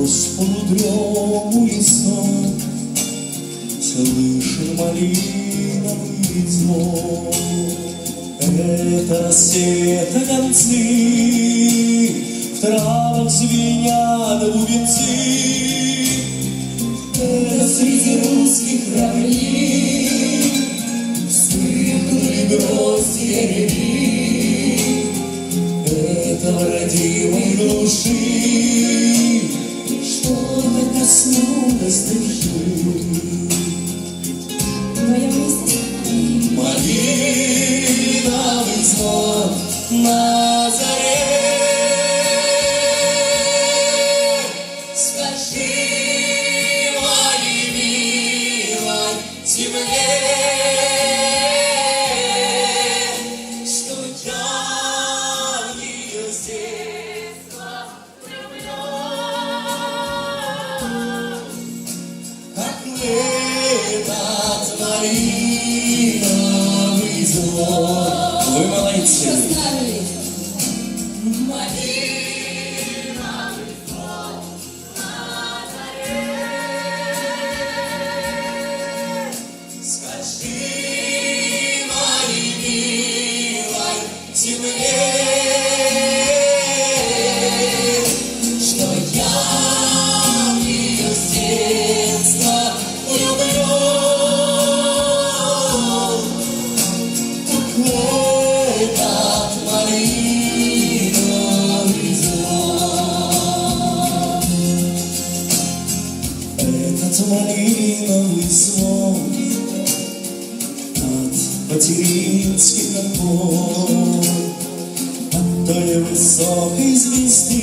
сквозь полудремую сон слышен малиновый звон. Это рассвет огонцы, в травах звенят бубенцы. Это среди русских равнин вспыхнули гроздья рябин. Это в родимой души что-то коснулось души. Малиновый звон на заре. Скажи моей милой земле, что я в нее с детства влюблен, как в этот малиновый звон. Вы молодцы. Этот малиновый звон от материнских окон, от той высокой звезды,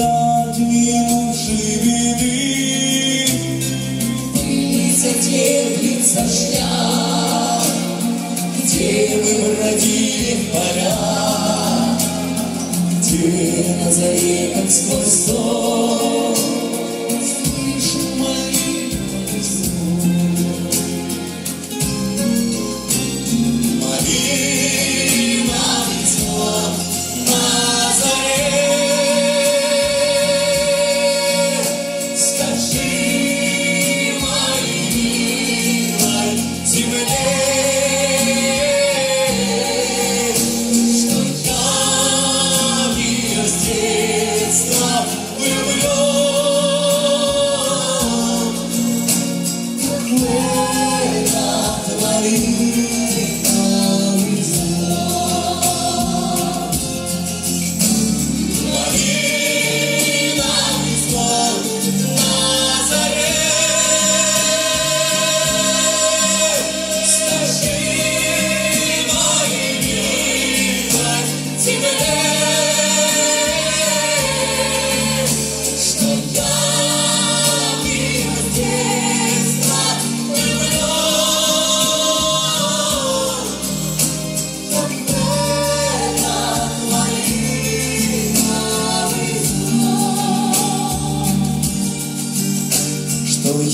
от минувшей беды. Пылится, теплится шля, где мы бродили в полях, где на заре, как сквозь сон,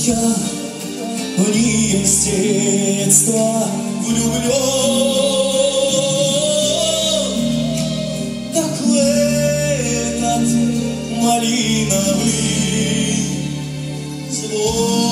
я в нее с детства влюблен, как в этот малиновый звон.